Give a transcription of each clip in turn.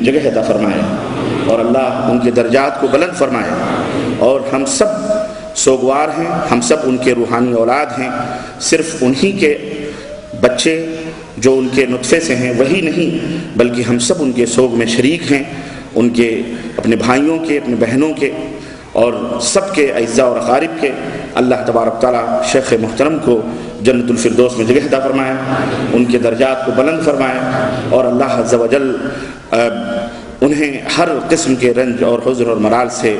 جگہ عطا فرمائے اور اللہ ان کے درجات کو بلند فرمائے، اور ہم سب سوگوار ہیں، ہم سب ان کے روحانی اولاد ہیں، صرف انہی کے بچے جو ان کے نطفے سے ہیں وہی نہیں، بلکہ ہم سب ان کے سوگ میں شریک ہیں، ان کے اپنے بھائیوں کے، اپنے بہنوں کے، اور سب کے اعزاء اور اقارب کے۔ اللہ تبارک تعالیٰ شیخ محترم کو جنت الفردوس میں جگہ عطا فرمائے، ان کے درجات کو بلند فرمائے، اور اللہ عز و جل انہیں ہر قسم کے رنج اور حزن اور مرال سے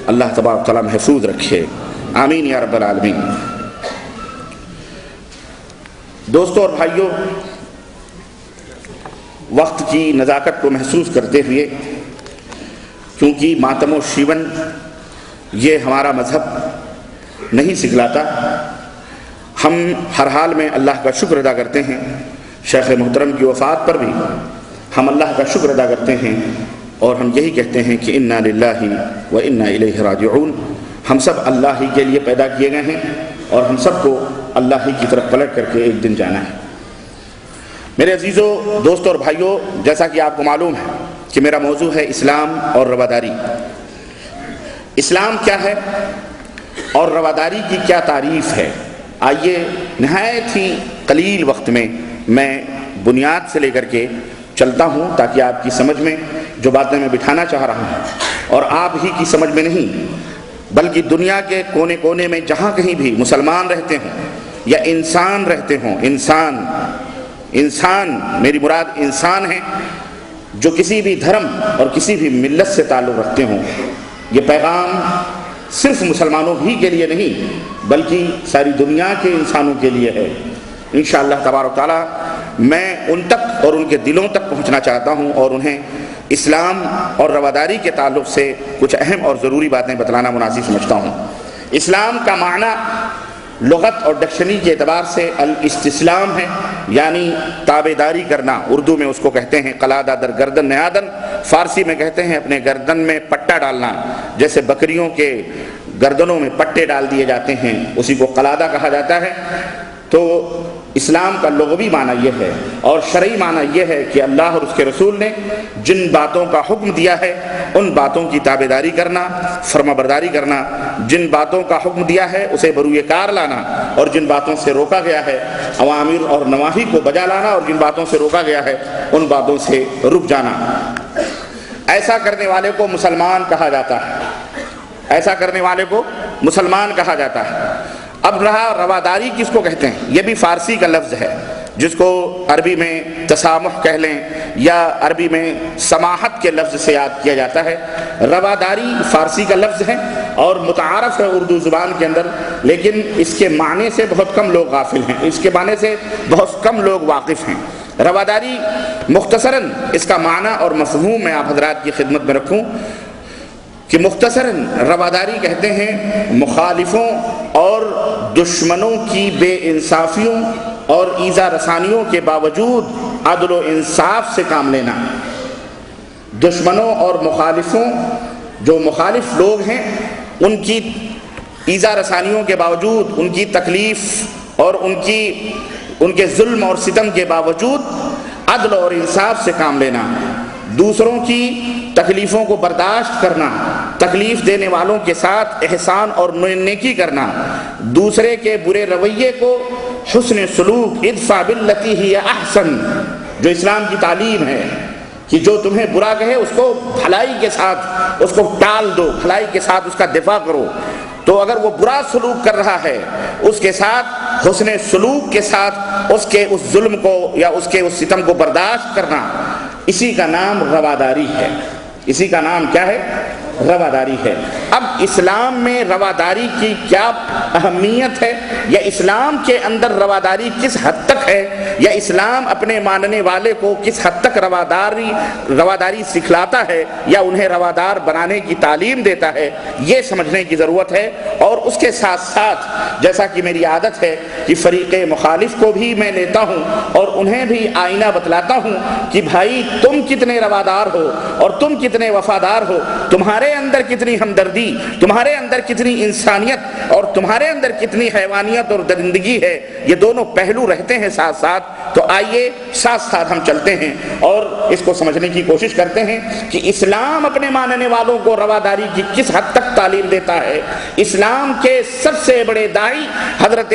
اللہ تبارک تعالیٰ محفوظ رکھے، آمین یا رب العالمین۔ دوستو اور بھائیوں، وقت کی نزاکت کو محسوس کرتے ہوئے، کیونکہ ماتم و شیون یہ ہمارا مذہب نہیں سکھلاتا، ہم ہر حال میں اللہ کا شکر ادا کرتے ہیں۔ شیخ محترم کی وفات پر بھی ہم اللہ کا شکر ادا کرتے ہیں، اور ہم یہی کہتے ہیں کہ انا للہ و انا الیہ راجعون، ہم سب اللہ ہی کے لیے پیدا کیے گئے ہیں، اور ہم سب کو اللہ ہی کی طرف پلٹ کر کے ایک دن جانا ہے۔ میرے عزیزو، دوستو اور بھائیوں، جیسا کہ آپ کو معلوم ہے کہ میرا موضوع ہے اسلام اور رواداری۔ اسلام کیا ہے اور رواداری کی کیا تعریف ہے؟ آئیے نہایت ہی قلیل وقت میں بنیاد سے لے کر کے چلتا ہوں، تاکہ آپ کی سمجھ میں جو باتیں میں بٹھانا چاہ رہا ہوں، اور آپ ہی کی سمجھ میں نہیں بلکہ دنیا کے کونے کونے میں جہاں کہیں بھی مسلمان رہتے ہوں یا انسان رہتے ہوں، انسان میری مراد انسان ہیں جو کسی بھی دھرم اور کسی بھی ملت سے تعلق رکھتے ہوں، یہ پیغام صرف مسلمانوں ہی کے لیے نہیں بلکہ ساری دنیا کے انسانوں کے لیے ہے۔ انشاءاللہ تبارک تعالیٰ میں ان تک اور ان کے دلوں تک پہنچنا چاہتا ہوں، اور انہیں اسلام اور رواداری کے تعلق سے کچھ اہم اور ضروری باتیں بتلانا مناسب سمجھتا ہوں۔ اسلام کا معنی لغت اور ڈکشنری کے اعتبار سے الاستسلام ہے، یعنی تابعداری کرنا۔ اردو میں اس کو کہتے ہیں قلادہ در گردن نہادن، فارسی میں کہتے ہیں اپنے گردن میں پٹا ڈالنا، جیسے بکریوں کے گردنوں میں پٹے ڈال دیے جاتے ہیں، اسی کو قلادہ کہا جاتا ہے۔ تو اسلام کا لغوی معنی یہ ہے، اور شرعی معنی یہ ہے کہ اللہ اور اس کے رسول نے جن باتوں کا حکم دیا ہے ان باتوں کی تابعداری کرنا، فرما برداری کرنا، جن باتوں کا حکم دیا ہے اسے بروئے کار لانا، اور جن باتوں سے روکا گیا ہے اوامر اور نواہی کو بجا لانا، اور جن باتوں سے روکا گیا ہے ان باتوں سے رک جانا۔ ایسا کرنے والے کو مسلمان کہا جاتا ہے، ایسا کرنے والے کو مسلمان کہا جاتا ہے۔ اب رہا رواداری کس کو کہتے ہیں، یہ بھی فارسی کا لفظ ہے، جس کو عربی میں تسامح کہہ لیں یا عربی میں سماحت کے لفظ سے یاد کیا جاتا ہے۔ رواداری فارسی کا لفظ ہے اور متعارف ہے اردو زبان کے اندر، لیکن اس کے معنی سے بہت کم لوگ غافل ہیں، اس کے معنی سے بہت کم لوگ واقف ہیں۔ رواداری مختصراً اس کا معنی اور مفہوم میں آپ حضرات کی خدمت میں رکھوں کہ مختصراً رواداری کہتے ہیں مخالفوں اور دشمنوں کی بے انصافیوں اور ایذا رسانیوں کے باوجود عدل و انصاف سے کام لینا۔ دشمنوں اور مخالفوں، جو مخالف لوگ ہیں، ان کی ایذا رسانیوں کے باوجود، ان کی تکلیف اور ان کے ظلم اور ستم کے باوجود عدل اور انصاف سے کام لینا، دوسروں کی تکلیفوں کو برداشت کرنا، تکلیف دینے والوں کے ساتھ احسان اور نیکی کرنا، دوسرے کے برے رویے کو حسن سلوک، ادفع باللتی ہی احسن، جو اسلام کی تعلیم ہے کہ جو تمہیں برا کہے اس کو بھلائی کے ساتھ اس کو ٹال دو، بھلائی کے ساتھ اس کا دفاع کرو۔ تو اگر وہ برا سلوک کر رہا ہے اس کے ساتھ حسن سلوک کے ساتھ اس کے اس ظلم کو یا اس کے اس ستم کو برداشت کرنا، اسی کا نام رواداری ہے۔ اسی کا نام کیا ہے؟ رواداری ہے۔ اب اسلام میں رواداری کی کیا اہمیت ہے، یا اسلام کے اندر رواداری کس حد تک ہے، یا اسلام اپنے ماننے والے کو کس حد تک رواداری سکھلاتا ہے یا انہیں روادار بنانے کی تعلیم دیتا ہے، یہ سمجھنے کی ضرورت ہے۔ اور اس کے ساتھ ساتھ جیسا کہ میری عادت ہے کہ فریق مخالف کو بھی میں لیتا ہوں اور انہیں بھی آئینہ بتلاتا ہوں کہ بھائی تم کتنے روادار ہو اور تم کتنے وفادار ہو، تمہارے تمہارے اندر کتنی ہمدردی، تمہارے اندر کتنی انسانیت اور تمہارے اندر کتنی حیوانیت اور درندگی ہے، یہ دونوں پہلو رہتے ہیں ساتھ ساتھ۔ تو آئیے ساتھ ساتھ ہم چلتے ہیں اور اس کو سمجھنے کی کوشش کرتے ہیں کہ اسلام اپنے ماننے والوں کو رواداری کی کس حد تک تعلیم دیتا ہے۔ اسلام کے سب سے بڑے داعی حضرت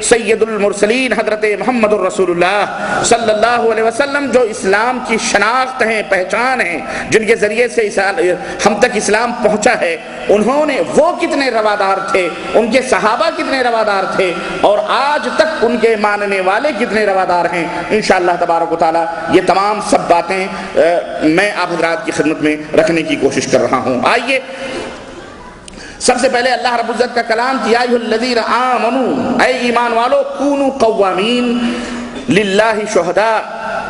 سید المرسلین حضرت محمد الرسول اللہ صلی اللہ علیہ وسلم، جو اسلام کی شناخت ہیں، پہچان ہیں، جن کے ذریعے سے ہم تک اسلام پہنچا ہے، انہوں نے وہ کتنے روادار تھے، ان کے صحابہ کتنے روادار تھے، اور آج تک ان کے ماننے والے کتنے روادار ہیں۔ انشاءاللہ تبارک و تعالی یہ تمام سب باتیں میں آپ حضرات کی خدمت میں رکھنے کی کوشش کر رہا ہوں۔ آئیے سب سے پہلے اللہ رب العزت کا کلام کہ یا ایھا الذین آمنوا، اے ایمان والو، کونوا قوامین للہ شہداء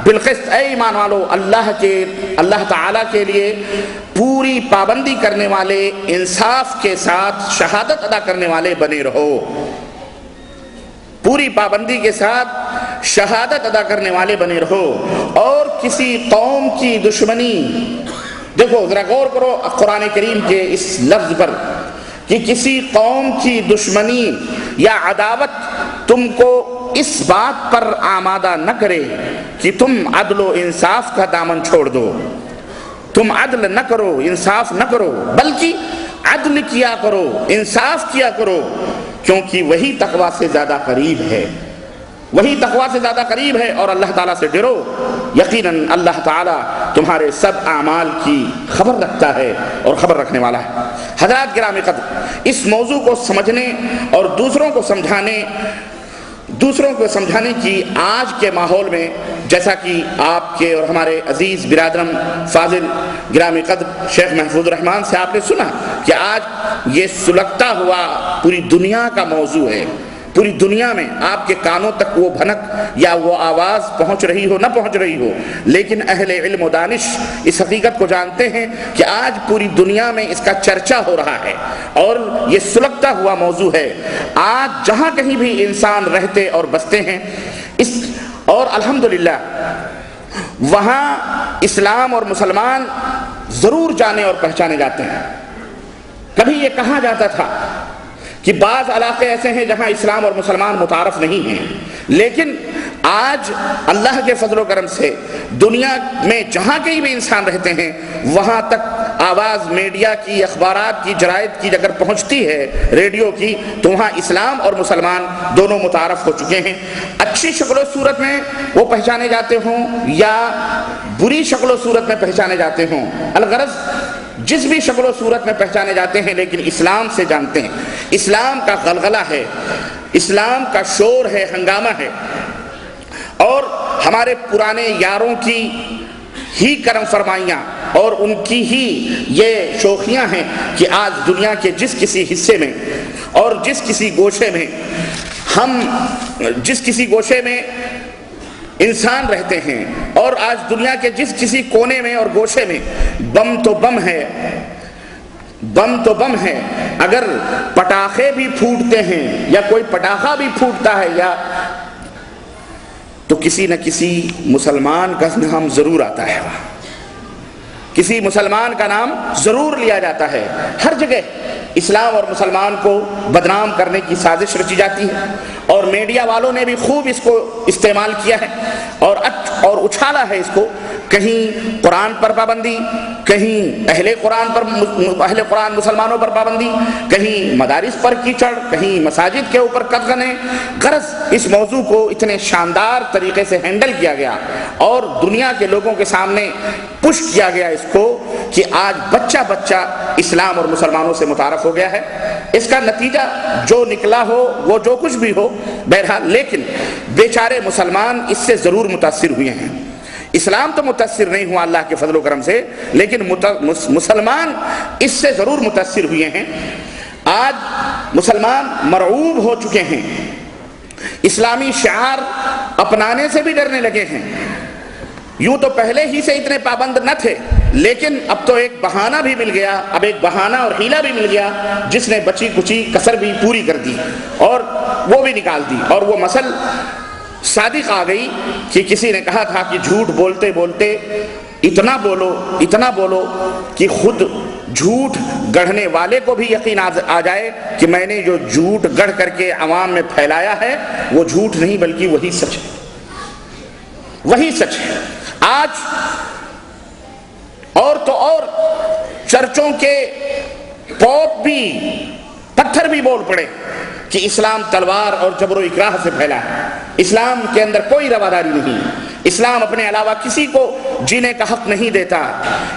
بالقسط، اے ایمان والو اللہ تعالیٰ کے لیے پوری پابندی کرنے والے، انصاف کے ساتھ شہادت ادا کرنے والے بنے رہو، پوری پابندی کے ساتھ شہادت ادا کرنے والے بنے رہو، اور کسی قوم کی دشمنی، دیکھو ذرا غور کرو قرآن کریم کے اس لفظ پر کہ کسی قوم کی دشمنی یا عداوت تم کو اس بات پر آمادہ نہ کرے کہ تم عدل و انصاف کا دامن چھوڑ دو، تم عدل نہ کرو، انصاف نہ کرو، بلکہ عدل کیا کرو، انصاف کیا کرو، کیونکہ وہی تقویٰ سے زیادہ قریب ہے، وہی تقویٰ سے زیادہ قریب ہے، اور اللہ تعالیٰ سے ڈرو، یقیناً اللہ تعالیٰ تمہارے سب اعمال کی خبر رکھتا ہے اور خبر رکھنے والا ہے۔ حضرات گرامی قدر، اس موضوع کو سمجھنے اور دوسروں کو سمجھانے کی آج کے ماحول میں، جیسا کہ آپ کے اور ہمارے عزیز برادرم فاضل گرامی قدر شیخ محفوظ الرحمان سے آپ نے سنا کہ آج یہ سلگتا ہوا پوری دنیا کا موضوع ہے، پوری دنیا میں آپ کے کانوں تک وہ بھنک یا وہ آواز پہنچ رہی ہو نہ پہنچ رہی ہو، لیکن اہل علم و دانش اس حقیقت کو جانتے ہیں کہ آج پوری دنیا میں اس کا چرچا ہو رہا ہے اور یہ سلگتا ہوا موضوع ہے۔ آج جہاں کہیں بھی انسان رہتے اور بستے ہیں اور الحمدللہ وہاں اسلام اور مسلمان ضرور جانے اور پہچانے جاتے ہیں۔ کبھی یہ کہا جاتا تھا کہ بعض علاقے ایسے ہیں جہاں اسلام اور مسلمان متعارف نہیں ہیں، لیکن آج اللہ کے فضل و کرم سے دنیا میں جہاں کہیں بھی انسان رہتے ہیں وہاں تک آواز میڈیا کی، اخبارات کی، جرائد کی اگر پہنچتی ہے، ریڈیو کی، تو وہاں اسلام اور مسلمان دونوں متعارف ہو چکے ہیں۔ اچھی شکل و صورت میں وہ پہچانے جاتے ہوں یا بری شکل و صورت میں پہچانے جاتے ہوں، الغرض جس بھی شکل و صورت میں پہچانے جاتے ہیں، لیکن اسلام سے جانتے ہیں۔ اسلام کا غلغلہ ہے، اسلام کا شور ہے، ہنگامہ ہے، اور ہمارے پرانے یاروں کی ہی کرم فرمائیاں اور ان کی ہی یہ شوخیاں ہیں کہ آج دنیا کے جس کسی حصے میں اور جس کسی گوشے میں انسان رہتے ہیں، اور آج دنیا کے جس کسی کونے میں اور گوشے میں بم تو بم ہے، اگر پٹاخے بھی پھوٹتے ہیں یا کوئی پٹاخہ بھی پھوٹتا ہے یا تو کسی نہ کسی مسلمان کا نام ضرور آتا ہے، کسی مسلمان کا نام ضرور لیا جاتا ہے۔ ہر جگہ اسلام اور مسلمان کو بدنام کرنے کی سازش رچی جاتی ہے، اور میڈیا والوں نے بھی خوب اس کو استعمال کیا ہے اور اچھالا ہے اس کو۔ کہیں قرآن پر پابندی، کہیں اہل قرآن مسلمانوں پر پابندی، کہیں مدارس پر کیچڑ، کہیں مساجد کے اوپر قدغنیں۔ غرض اس موضوع کو اتنے شاندار طریقے سے ہینڈل کیا گیا اور دنیا کے لوگوں کے سامنے پش کیا گیا اس کو کہ آج بچہ اسلام اور مسلمانوں سے متعارف ہو گیا ہے۔ اس کا نتیجہ جو نکلا ہو وہ جو کچھ بھی ہو بہرحال، لیکن بیچارے مسلمان اس سے ضرور متاثر ہوئے ہیں۔ اسلام تو متاثر نہیں ہوا اللہ کے فضل و کرم سے، لیکن مسلمان اس سے ضرور متاثر ہوئے ہیں۔ آج مسلمان مرعوب ہو چکے ہیں، اسلامی شعار اپنانے سے بھی ڈرنے لگے ہیں۔ یوں تو پہلے ہی سے اتنے پابند نہ تھے، لیکن اب تو ایک بہانہ بھی مل گیا، اب ایک بہانہ اور حیلہ بھی مل گیا جس نے بچی کچی کسر بھی پوری کر دی اور وہ بھی نکال دی، اور وہ مثل صادق آ گئی کہ کسی نے کہا تھا کہ جھوٹ بولتے بولتے اتنا بولو کہ خود جھوٹ گڑھنے والے کو بھی یقین آ جائے کہ میں نے جو جھوٹ گڑھ کر کے عوام میں پھیلایا ہے وہ جھوٹ نہیں بلکہ وہی سچ ہے، وہی سچ ہے۔ آج اور تو اور چرچوں کے پوپ بھی پتھر بھی بول پڑے کہ اسلام تلوار اور جبر و اکراہ سے پھیلا ہے، اسلام کے اندر کوئی رواداری نہیں، اسلام اپنے علاوہ کسی کو جینے کا حق نہیں دیتا،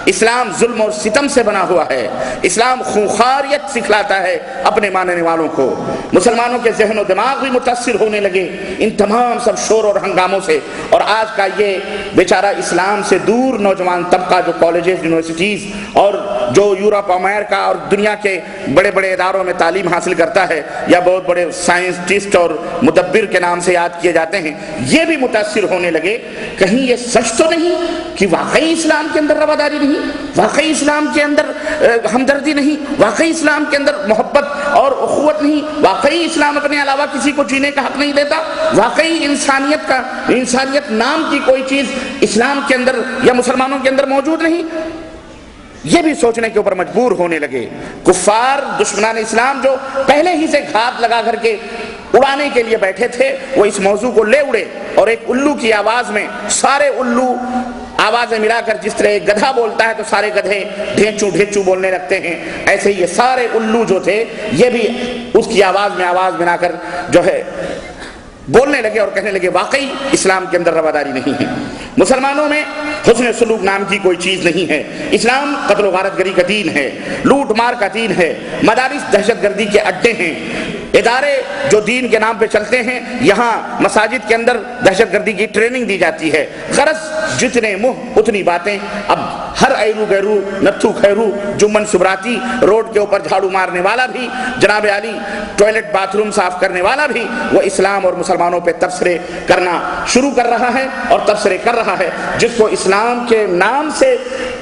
اسلام ظلم اور ستم سے بنا ہوا ہے، اسلام خونخواریت سکھلاتا ہے اپنے ماننے والوں کو۔ مسلمانوں کے ذہن و دماغ بھی متاثر ہونے لگے ان تمام سب شور اور ہنگاموں سے، اور آج کا یہ بیچارہ اسلام سے دور نوجوان طبقہ جو کالجز، یونیورسٹیز اور جو یورپ، امریکہ اور دنیا کے بڑے بڑے اداروں میں تعلیم حاصل کرتا ہے یا بہت بڑے سائنسٹسٹ اور مدبر کے نام سے یاد کیے جاتے ہیں، یہ بھی متاثر ہونے لگے کہیں یہ سچ تو نہیں کہ واقعی اسلام کے اندر رواداری نہیں، واقعی اسلام کے اندر ہمدردی نہیں، واقعی اسلام کے اندر محبت اور اخوت نہیں، واقعی اسلام اپنے علاوہ کسی کو جینے کا حق نہیں دیتا، واقعی انسانیت نام کی کوئی چیز اسلام کے اندر یا مسلمانوں کے اندر موجود نہیں۔ یہ بھی سوچنے کے اوپر مجبور ہونے لگے۔ کفار دشمنان اسلام جو پہلے ہی سے گھات لگا کر کے اڑانے کے لیے بیٹھے تھے، وہ اس موضوع کو لے اڑے اور ایک الو کی آواز میں سارے الو آوازیں ملا کر، جس طرح ایک گدھا بولتا ہے تو سارے گدھے ڈھینچو ڈھینچو بولنے لگتے ہیں، ایسے ہی یہ سارے الو جو تھے یہ بھی اس کی آواز میں آواز ملا کر جو ہے بولنے لگے اور کہنے لگے واقعی اسلام کے اندر رواداری نہیں ہے، مسلمانوں میں حسن سلوک نام کی کوئی چیز نہیں ہے، اسلام قتل و غارت گری کا دین ہے، لوٹ مار کا دین ہے، مدارس دہشت گردی کے اڈے ہیں، ادارے جو دین کے نام پہ چلتے ہیں یہاں مساجد کے اندر دہشت گردی کی ٹریننگ دی جاتی ہے۔ غرض جتنے منہ اتنی باتیں، اب ہر arrow gyro Nathu خیرو Juman سبراتی road کے اوپر جھاڑو مارنے والا بھی، جناب علی ٹوائلٹ باتھ روم صاف کرنے والا بھی، وہ اسلام اور مسلمانوں پہ تبصرے کرنا شروع کر رہا ہے اور تبصرے کر رہا ہے، جس کو اسلام کے نام سے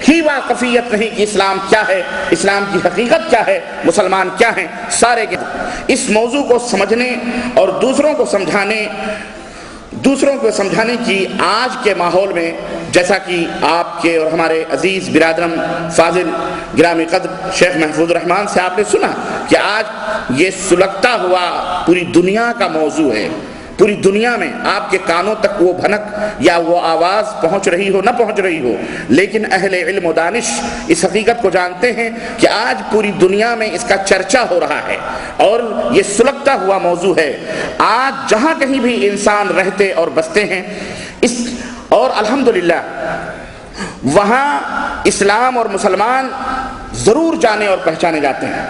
ہی واقفیت نہیں کہ اسلام کیا ہے، اسلام کی حقیقت کیا ہے، مسلمان کیا ہیں، سارے کے اس موضوع کو سمجھنے اور دوسروں کو سمجھانے کی آج کے ماحول میں، جیسا کہ آپ کے اور ہمارے عزیز برادرم فاضل گرامی قدر شیخ محفوظ الرحمان سے آپ نے سنا کہ آج یہ سلگتا ہوا پوری دنیا کا موضوع ہے، پوری دنیا میں آپ کے کانوں تک وہ بھنک یا وہ آواز پہنچ رہی ہو نہ پہنچ رہی ہو، لیکن اہل علم و دانش اس حقیقت کو جانتے ہیں کہ آج پوری دنیا میں اس کا چرچا ہو رہا ہے اور یہ سلگتا ہوا موضوع ہے۔ آج جہاں کہیں بھی انسان رہتے اور بستے ہیں اور الحمدللہ وہاں اسلام اور مسلمان ضرور جانے اور پہچانے جاتے ہیں۔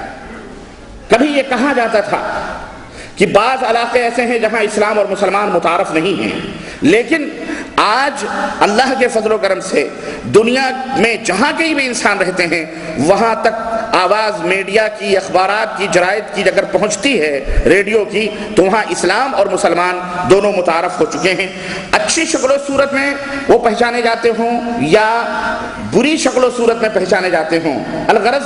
کبھی یہ کہا جاتا تھا کہ بعض علاقے ایسے ہیں جہاں اسلام اور مسلمان متعارف نہیں ہیں، لیکن آج اللہ کے فضل و کرم سے دنیا میں جہاں کہیں بھی انسان رہتے ہیں وہاں تک آواز میڈیا کی، اخبارات کی، جرائد کی اگر پہنچتی ہے، ریڈیو کی، تو وہاں اسلام اور مسلمان دونوں متعارف ہو چکے ہیں۔ اچھی شکل و صورت میں وہ پہچانے جاتے ہوں یا بری شکل و صورت میں پہچانے جاتے ہوں، الغرض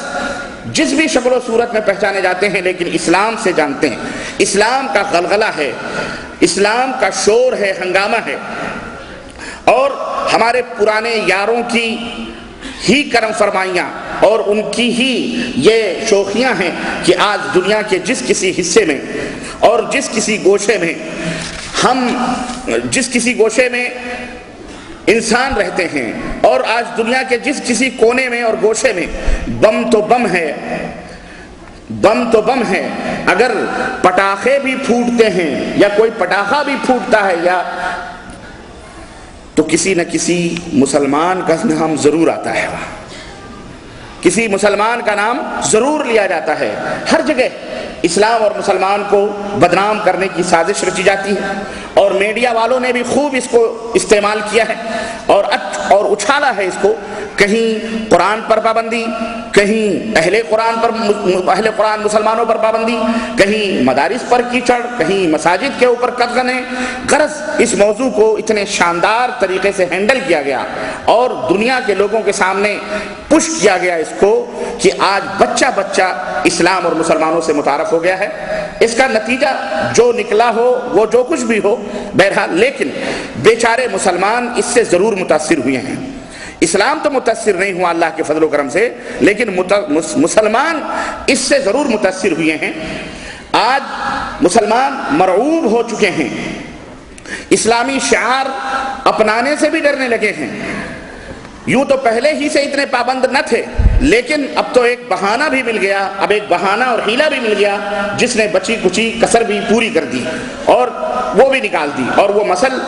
جس بھی شکل و صورت میں پہچانے جاتے ہیں لیکن اسلام سے جانتے ہیں، اسلام کا غلغلہ ہے، اسلام کا شور ہے، ہنگامہ ہے، اور ہمارے پرانے یاروں کی ہی کرم فرمائیاں اور ان کی ہی یہ شوخیاں ہیں کہ آج دنیا کے جس کسی حصے میں اور جس کسی گوشے میں انسان رہتے ہیں، اور آج دنیا کے جس کسی کونے میں اور گوشے میں بم تو بم ہے، اگر پٹاخے بھی پھوٹتے ہیں یا کوئی پٹاخہ بھی پھوٹتا ہے یا تو کسی نہ کسی مسلمان کا نام ضرور آتا ہے، کسی مسلمان کا نام ضرور لیا جاتا ہے۔ ہر جگہ اسلام اور مسلمان کو بدنام کرنے کی سازش رچی جاتی ہے اور میڈیا والوں نے بھی خوب اس کو استعمال کیا ہے اور اچھالا ہے اس کو، کہیں قرآن پر پابندی، کہیں اہل قرآن مسلمانوں پر پابندی، کہیں مدارس پر کیچڑ، کہیں مساجد کے اوپر قدغنیں۔ غرض اس موضوع کو اتنے شاندار طریقے سے ہینڈل کیا گیا اور دنیا کے لوگوں کے سامنے پش کیا گیا اس کو کہ آج بچہ اسلام اور مسلمانوں سے متعارف ہو گیا ہے۔ اس کا نتیجہ جو نکلا ہو وہ جو کچھ بھی ہو بہرحال، لیکن بیچارے مسلمان اس سے ضرور متاثر ہوئے ہیں، اسلام تو متاثر نہیں ہوا اللہ کے فضل و کرم سے، لیکن مسلمان اس سے ضرور متاثر ہوئے ہیں۔ آج مسلمان مرعوب ہو چکے ہیں، اسلامی شعار اپنانے سے بھی ڈرنے لگے ہیں۔ یوں تو پہلے ہی سے اتنے پابند نہ تھے، لیکن اب تو ایک بہانہ بھی مل گیا، اب ایک بہانہ اور حیلہ بھی مل گیا جس نے بچی کچی کسر بھی پوری کر دی اور وہ بھی نکال دی، اور وہ مسل